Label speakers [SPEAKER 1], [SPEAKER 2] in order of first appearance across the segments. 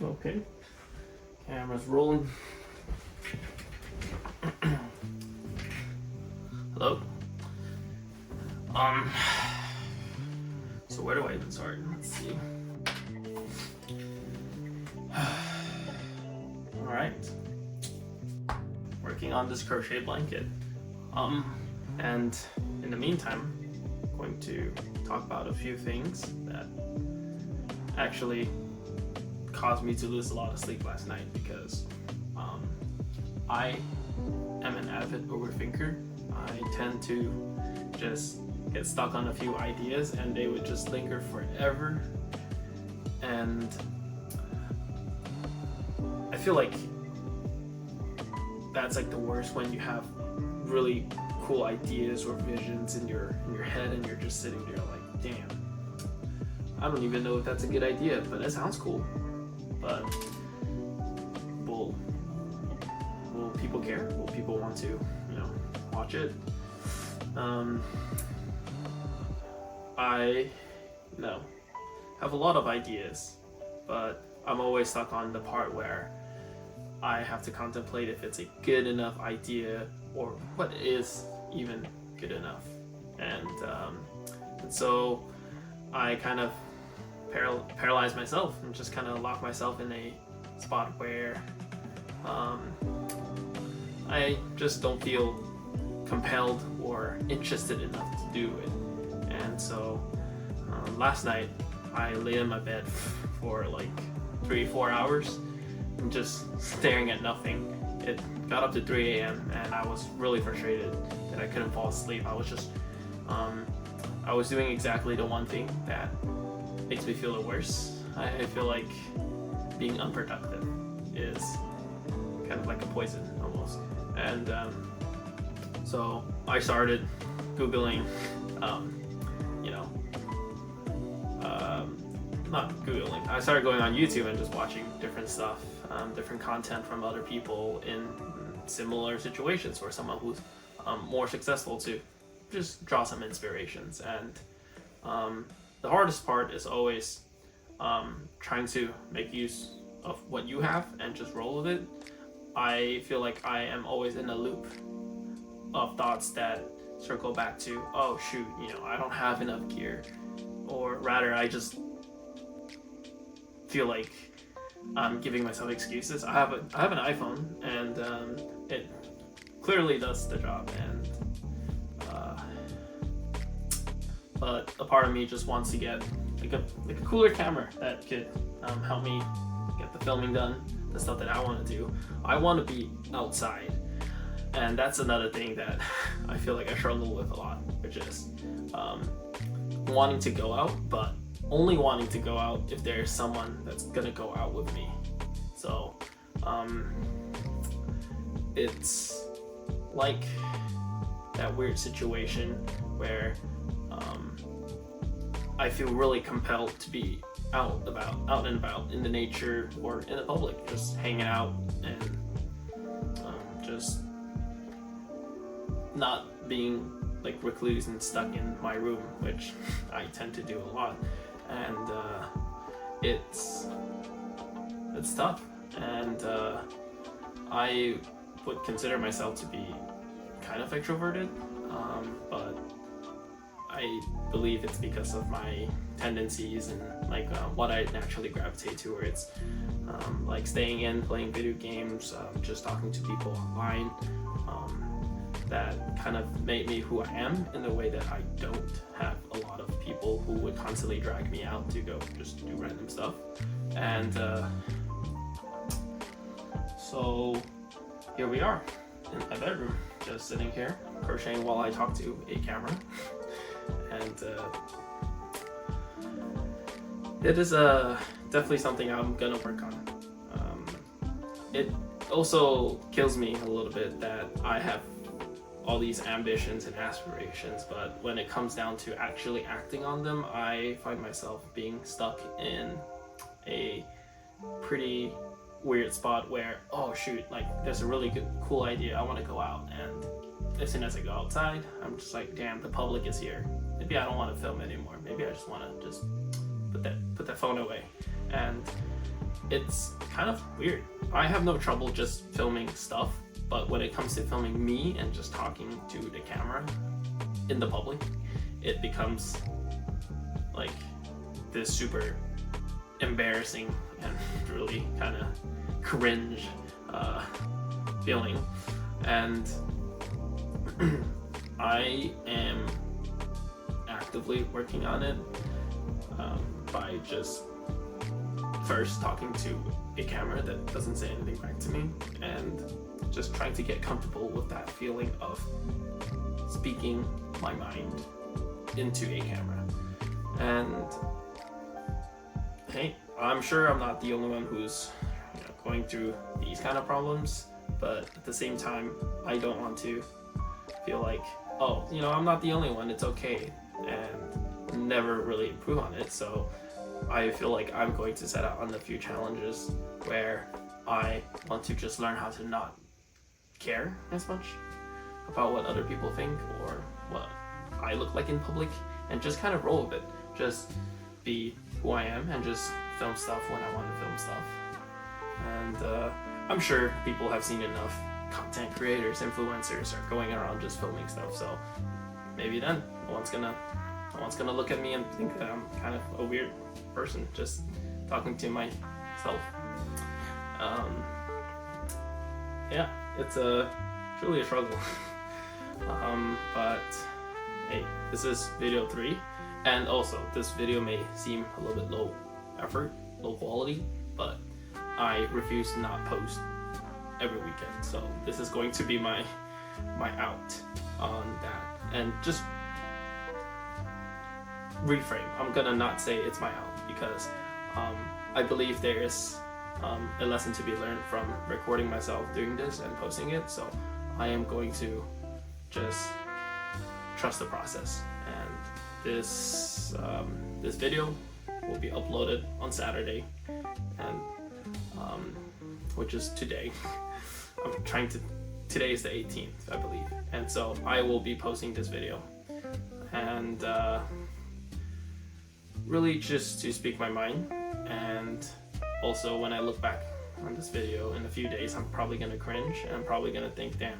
[SPEAKER 1] Okay, camera's rolling. Hello. So where do I even start? Let's see. All right. Working on this crochet blanket. And in the meantime, I'm going to talk about a few things that actually caused me to lose a lot of sleep last night, because I am an avid overthinker. I tend to just get stuck on a few ideas and they would just linger forever, and I feel like that's like the worst when you have really cool ideas or visions in your head and you're just sitting there like, damn, I don't even know if that's a good idea, but it sounds cool. But will people care? Will people want to, watch it? I have a lot of ideas, but I'm always stuck on the part where I have to contemplate if it's a good enough idea or what is even good enough. And so I kind of paralyze myself and just kind of lock myself in a spot where I just don't feel compelled or interested enough to do it. And so last night I lay in my bed for like 3-4 hours and just staring at nothing. It got up to 3 a.m. and I was really frustrated that I couldn't fall asleep. I was just I was doing exactly the one thing that makes me feel the worst. I feel like being unproductive is kind of like a poison almost. And so I started Googling, not Googling, I started going on YouTube and just watching different stuff, different content from other people in similar situations, or someone who's more successful, to just draw some inspirations. And the hardest part is always trying to make use of what you have and just roll with it. I feel like I am always in a loop of thoughts that circle back to, oh shoot, I don't have enough gear, or rather I just feel like I'm giving myself excuses. I have an iPhone and it clearly does the job, and but a part of me just wants to get like a cooler camera that could help me get the filming done, the stuff that I want to do. I want to be outside, and that's another thing that I feel like I struggle with a lot, which is wanting to go out, but only wanting to go out if there's someone that's gonna go out with me. So it's like that weird situation where I feel really compelled to be out and about in the nature or in the public, just hanging out and just not being like recluse and stuck in my room, which I tend to do a lot. And it's tough, and I would consider myself to be kind of extroverted, but I believe it's because of my tendencies and like what I naturally gravitate to, where it's like staying in, playing video games, just talking to people online, that kind of made me who I am in a way that I don't have a lot of people who would constantly drag me out to go just do random stuff. And so here we are in my bedroom, just sitting here crocheting while I talk to a camera. And it is definitely something I'm gonna work on. It also kills me a little bit that I have all these ambitions and aspirations, but when it comes down to actually acting on them, I find myself being stuck in a pretty weird spot where, oh shoot, like there's a really cool idea, I want to go out, and as soon as I go outside, I'm just like, damn, the public is here. Maybe I don't want to film anymore. Maybe I just want to just put that phone away. And it's kind of weird. I have no trouble just filming stuff, but when it comes to filming me and just talking to the camera in the public, it becomes like this super embarrassing and really kind of cringe feeling. And I am actively working on it by just first talking to a camera that doesn't say anything back to me, and just trying to get comfortable with that feeling of speaking my mind into a camera. And hey, I'm sure I'm not the only one who's going through these kind of problems, but at the same time, I don't want to feel like, oh, I'm not the only one, it's okay, and never really improve on it. So I feel like I'm going to set out on a few challenges where I want to just learn how to not care as much about what other people think or what I look like in public, and just kind of roll with it. Just be who I am and just film stuff when I want to film stuff. And I'm sure people have seen enough content creators, influencers are going around just filming stuff, so maybe then no one's gonna look at me and think that I'm kind of a weird person just talking to myself. Yeah, it's truly a struggle. But hey, this is video 3, and also this video may seem a little bit low effort, low quality, but I refuse to not post every weekend, so this is going to be my out on that. And just reframe, I'm gonna not say it's my out, because I believe there is a lesson to be learned from recording myself doing this and posting it, so I am going to just trust the process. And this video will be uploaded on Saturday, and which is today. Today is the 18th, I believe, and so I will be posting this video, and really just to speak my mind. And also, when I look back on this video in a few days, I'm probably gonna cringe, and I'm probably gonna think, damn,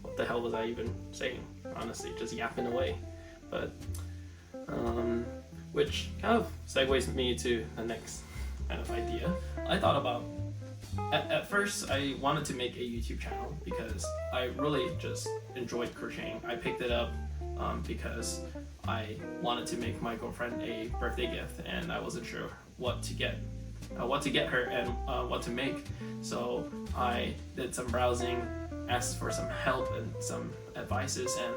[SPEAKER 1] what the hell was I even saying? Honestly, just yapping away. But which kind of segues me to the next kind of idea. I thought about, at first I wanted to make a YouTube channel because I really just enjoyed crocheting. I picked it up because I wanted to make my girlfriend a birthday gift, and I wasn't sure what to get her and what to make. So I did some browsing, asked for some help and some advices, and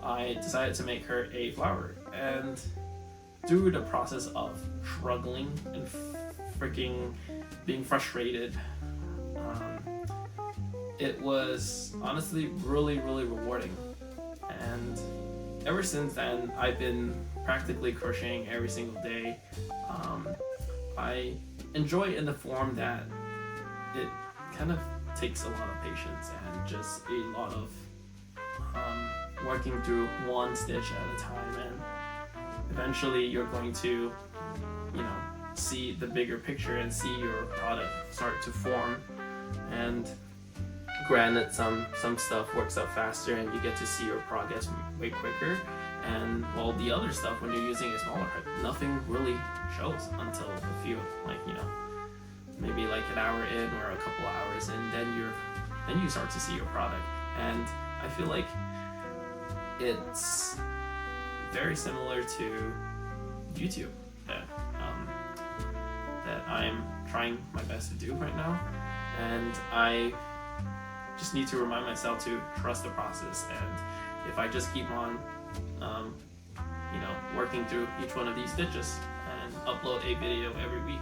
[SPEAKER 1] I decided to make her a flower. And through the process of struggling and freaking being frustrated, it was honestly really, really rewarding. And ever since then, I've been practically crocheting every single day. I enjoy it in the form that it kind of takes a lot of patience and just a lot of working through one stitch at a time, and eventually you're going to see the bigger picture and see your product start to form. And granted, some stuff works out faster and you get to see your progress way quicker, and while the other stuff, when you're using a smaller head, nothing really shows until a few, maybe like an hour in or a couple hours, and then you start to see your product. And I feel like it's very similar to YouTube that I'm trying my best to do right now, and I just need to remind myself to trust the process. And if I just keep on working through each one of these stitches and upload a video every week,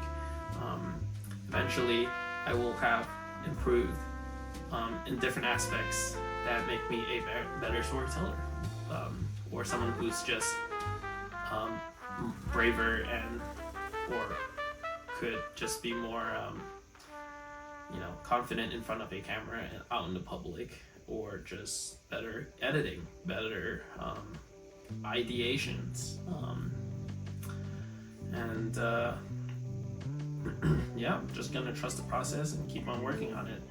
[SPEAKER 1] eventually I will have improved in different aspects that make me a better storyteller, or someone who's just braver or could just be more confident in front of a camera and out in the public, or just better editing, better ideations, and yeah, yeah, I'm just gonna trust the process and keep on working on it.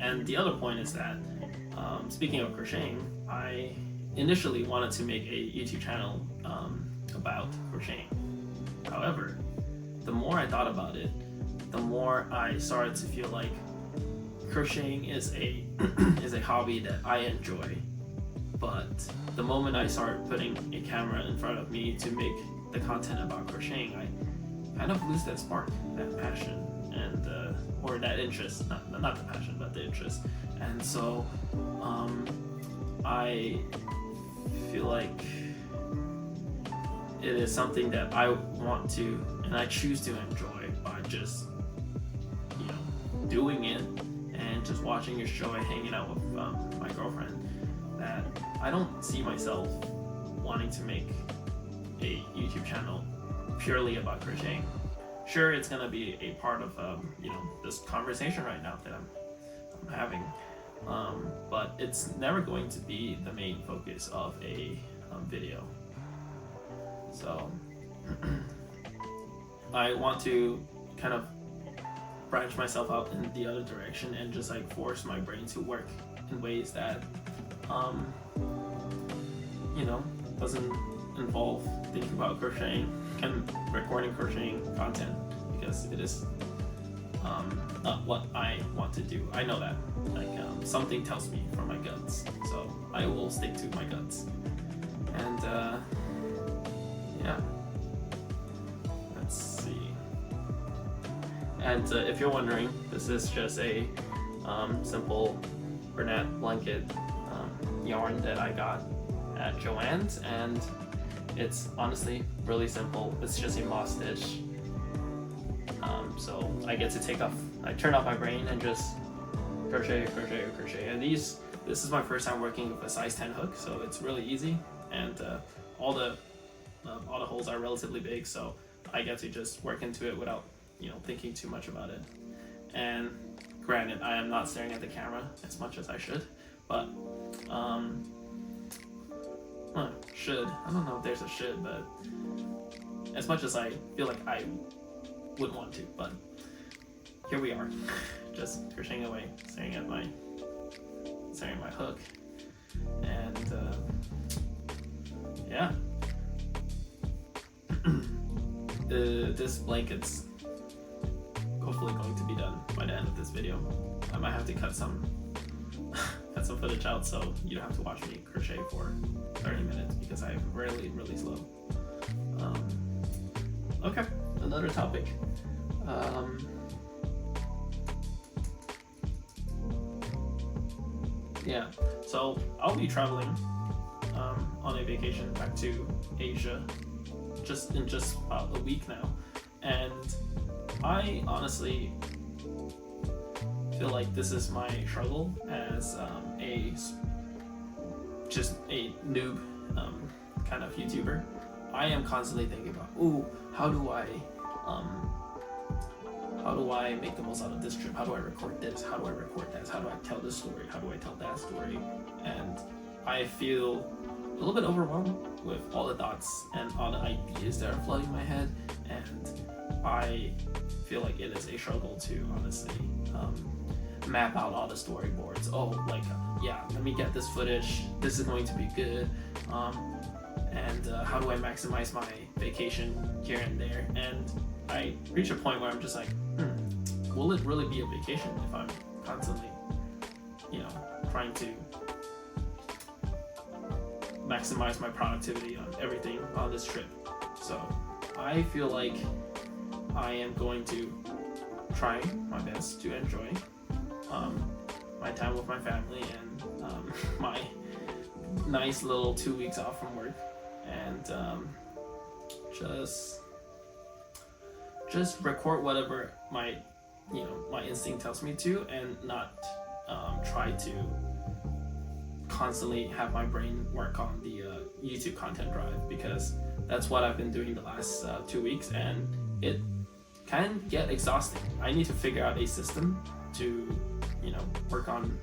[SPEAKER 1] And the other point is that, speaking of crocheting, I initially wanted to make a YouTube channel about crocheting. However, the more I thought about it, the more I started to feel like crocheting is a is a hobby that I enjoy. But the moment I started putting a camera in front of me to make the content about crocheting, I kind of lose that spark, that passion, and or that interest, not the passion, but the interest. And so I feel like it is something that I want to, and I choose to enjoy by just, you know, doing it and just watching your show and hanging out with my girlfriend. That I don't see myself wanting to make a YouTube channel purely about crocheting. Sure, it's gonna be a part of you know, this conversation right now that I'm having, but it's never going to be the main focus of a video. So I want to kind of branch myself out in the other direction and just like force my brain to work in ways that you know, doesn't involve thinking about crocheting and recording crocheting content, because it is not what I want to do. I know that, like, something tells me from my guts, so I will stick to my guts. And yeah, let's see. And if you're wondering, this is just a simple Bernat blanket yarn that I got at Joann's, and it's honestly really simple. It's just a moss stitch. So I get to turn off my brain and just crochet. And this is my first time working with a size 10 hook, so it's really easy. And all the holes are relatively big, so I get to just work into it without, you know, thinking too much about it. And granted, I am not staring at the camera as much as I should, but should. I don't know if there's a should, but as much as I feel like I wouldn't want to, but here we are, just crocheting away, staring at my hook, and yeah. This blanket's hopefully going to be done by the end of this video. I might have to cut some footage out so you don't have to watch me crochet for 30 minutes because I'm really slow. Okay, another topic. Yeah, so I'll be traveling on a vacation back to Asia in just about a week now, and I honestly feel like this is my struggle as just a noob kind of YouTuber. I am constantly thinking about, how do I make the most out of this trip? How do I record this? How do I record that? How do I tell this story? How do I tell that story? And I feel a little bit overwhelmed with all the thoughts and all the ideas that are flooding my head, and I feel like it is a struggle to honestly map out all the storyboards. Let me get this footage. This is going to be good. And how do I maximize my vacation here and there? And I reach a point where I'm just like, will it really be a vacation if I'm constantly, trying to maximize my productivity on everything on this trip? So I feel like I am going to try my best to enjoy my time with my family and my nice little 2 weeks off from work, and just record whatever my instinct tells me to, and not try to constantly have my brain work on the YouTube content drive, because that's what I've been doing the last 2 weeks, and it can get exhausting. I need to figure out a system to work on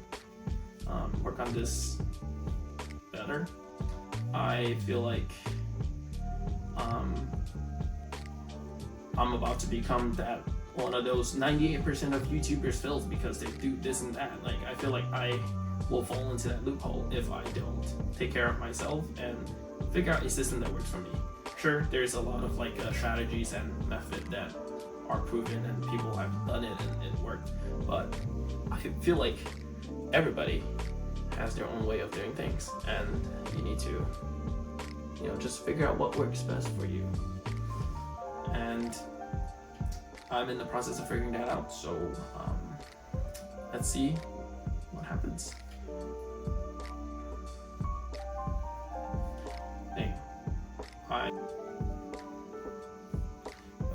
[SPEAKER 1] this better. I feel like I'm about to become that one of those 98% of YouTubers fails because they do this and that. Like, I feel like I will fall into that loophole if I don't take care of myself and figure out a system that works for me. Sure, there's a lot of like strategies and method that are proven and people have done it and it worked, but I feel like everybody has their own way of doing things, and you need to, you know, just figure out what works best for you. And I'm in the process of figuring that out, so let's see what happens. Dang.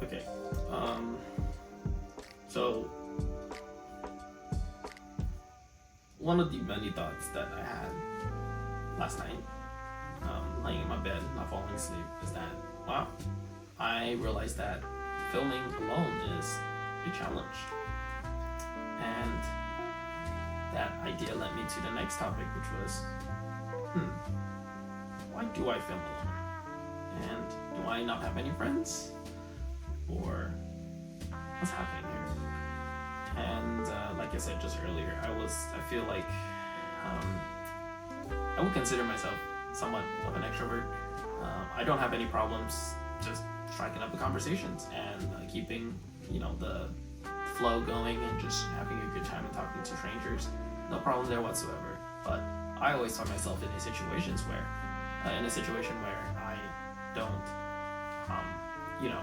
[SPEAKER 1] Okay. So one of the many thoughts that I had last night, laying in my bed, not falling asleep, is that, wow, I realized that filming alone is a challenge. And that idea led me to the next topic, which was, why do I film alone? And do I not have any friends? Or what's happening here? And like I said just earlier, I feel like I would consider myself somewhat of an extrovert. I don't have any problems just striking up the conversations and keeping, you know, the flow going and just having a good time and talking to strangers. No problem there whatsoever. But I always find myself in situations where I don't, you know,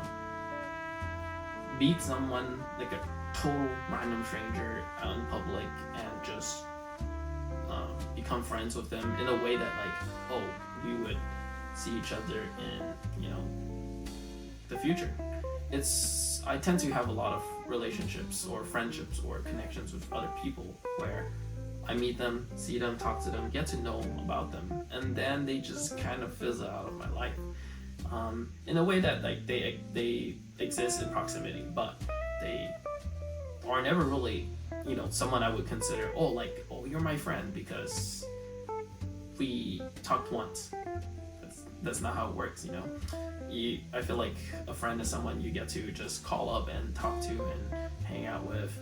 [SPEAKER 1] meet someone like a total random stranger out in public and just become friends with them in a way that, like, oh, we would see each other in, you know, the future. I tend to have a lot of relationships or friendships or connections with other people where I meet them, see them, talk to them, get to know about them, and then they just kind of fizzle out of my life. In a way that, like, they exist in proximity, but they are never really, you know, someone I would consider, oh, you're my friend because we talked once. That's not how it works, you know. I feel like a friend is someone you get to just call up and talk to and hang out with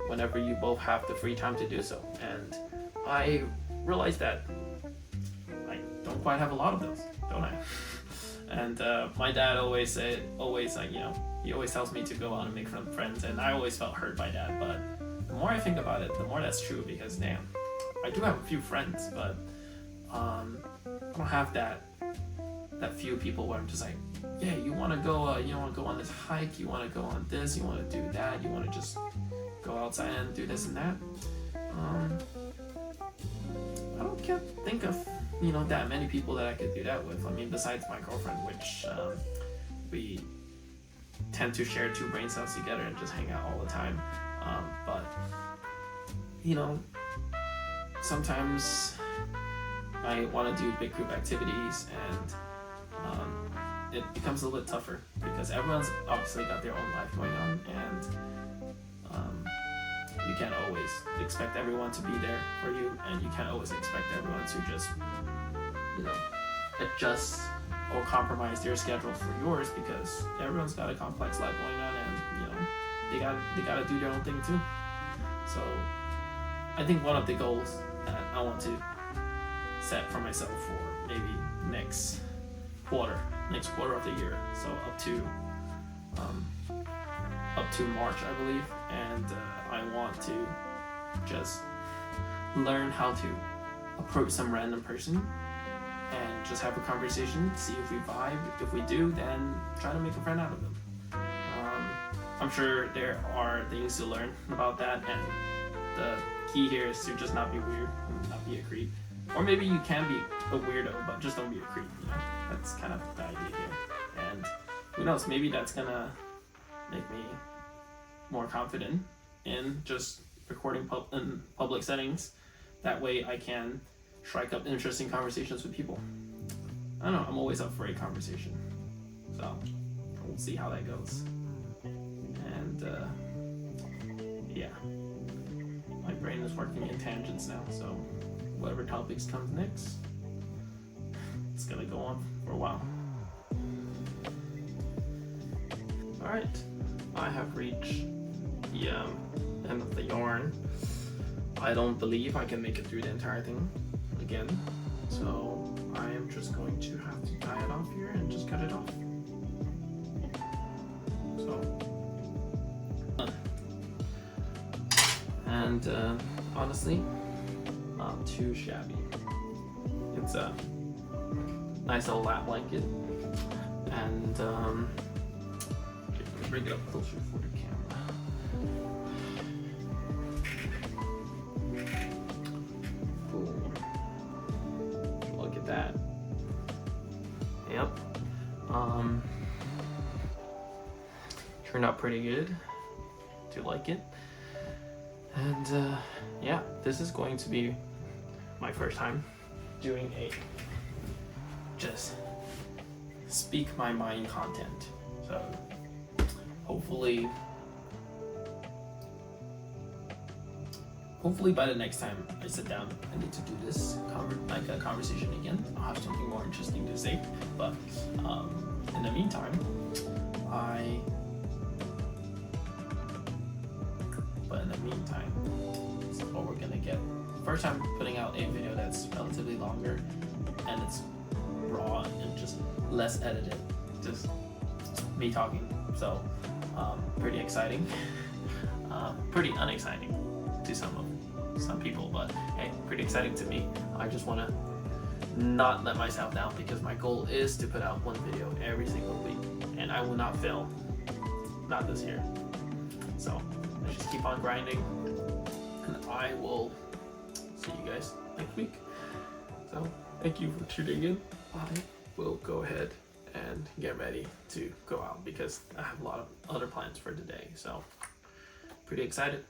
[SPEAKER 1] whenever you both have the free time to do so. And I realized that I don't quite have a lot of those, don't I? And my dad always he always tells me to go out and make friends, and I always felt hurt by that. But the more I think about it, the more that's true, because damn, I do have a few friends, but I don't have that few people where I'm just like, yeah, you want to go on this hike, you want to go on this, you want to do that, you want to just go outside and do this and that. Can't think of, you know, that many people that I could do that with. I mean, besides my girlfriend, which we tend to share 2 brain cells together and just hang out all the time. But you know, sometimes I want to do big group activities, and it becomes a little bit tougher because everyone's obviously got their own life going on, and you can't always expect everyone to be there for you, and you can't always expect everyone to just, you know, adjust or compromise their schedule for yours, because everyone's got a complex life going on, and you know, they gotta do their own thing too. So I think one of the goals that I want to set for myself for maybe next quarter of the year, so up to March, I believe, and I want to just learn how to approach some random person and just have a conversation, see if we vibe. If we do, then try to make a friend out of them. I'm sure there are things to learn about that, and the key here is to just not be weird, not be a creep. Or maybe you can be a weirdo, but just don't be a creep, you know? That's kind of the idea here. And who knows, maybe that's gonna make me more confident in just recording in public settings. That way I can strike up interesting conversations with people. I don't know, I'm always up for a conversation. So we'll see how that goes. And yeah, my brain is working in tangents now, so whatever topics comes next, it's gonna go on for a while. Alright, I have reached the end of the yarn. I don't believe I can make it through the entire thing again, so I am just going to have to tie it off here and just cut it off. So, and honestly, not too shabby. It's a nice little lap blanket, and bring it up closer for the camera. Boom. Look at that. Yep. Turned out pretty good. Do like it. And yeah, this is going to be my first time doing a just speak my mind content. So hopefully by the next time I sit down I need to do this like a conversation again, I'll have something more interesting to say. But in the meantime, so what we're gonna get. First time putting out a video that's relatively longer and it's raw and just less edited, just me talking. So pretty exciting, pretty unexciting to some people, but hey, pretty exciting to me. I just want to not let myself down because my goal is to put out one video every single week, and I will not fail, not this year. So let's just keep on grinding, and I will see you guys next week. So thank you for tuning in. I will go ahead and get ready to go out because I have a lot of other plans for today. So pretty excited.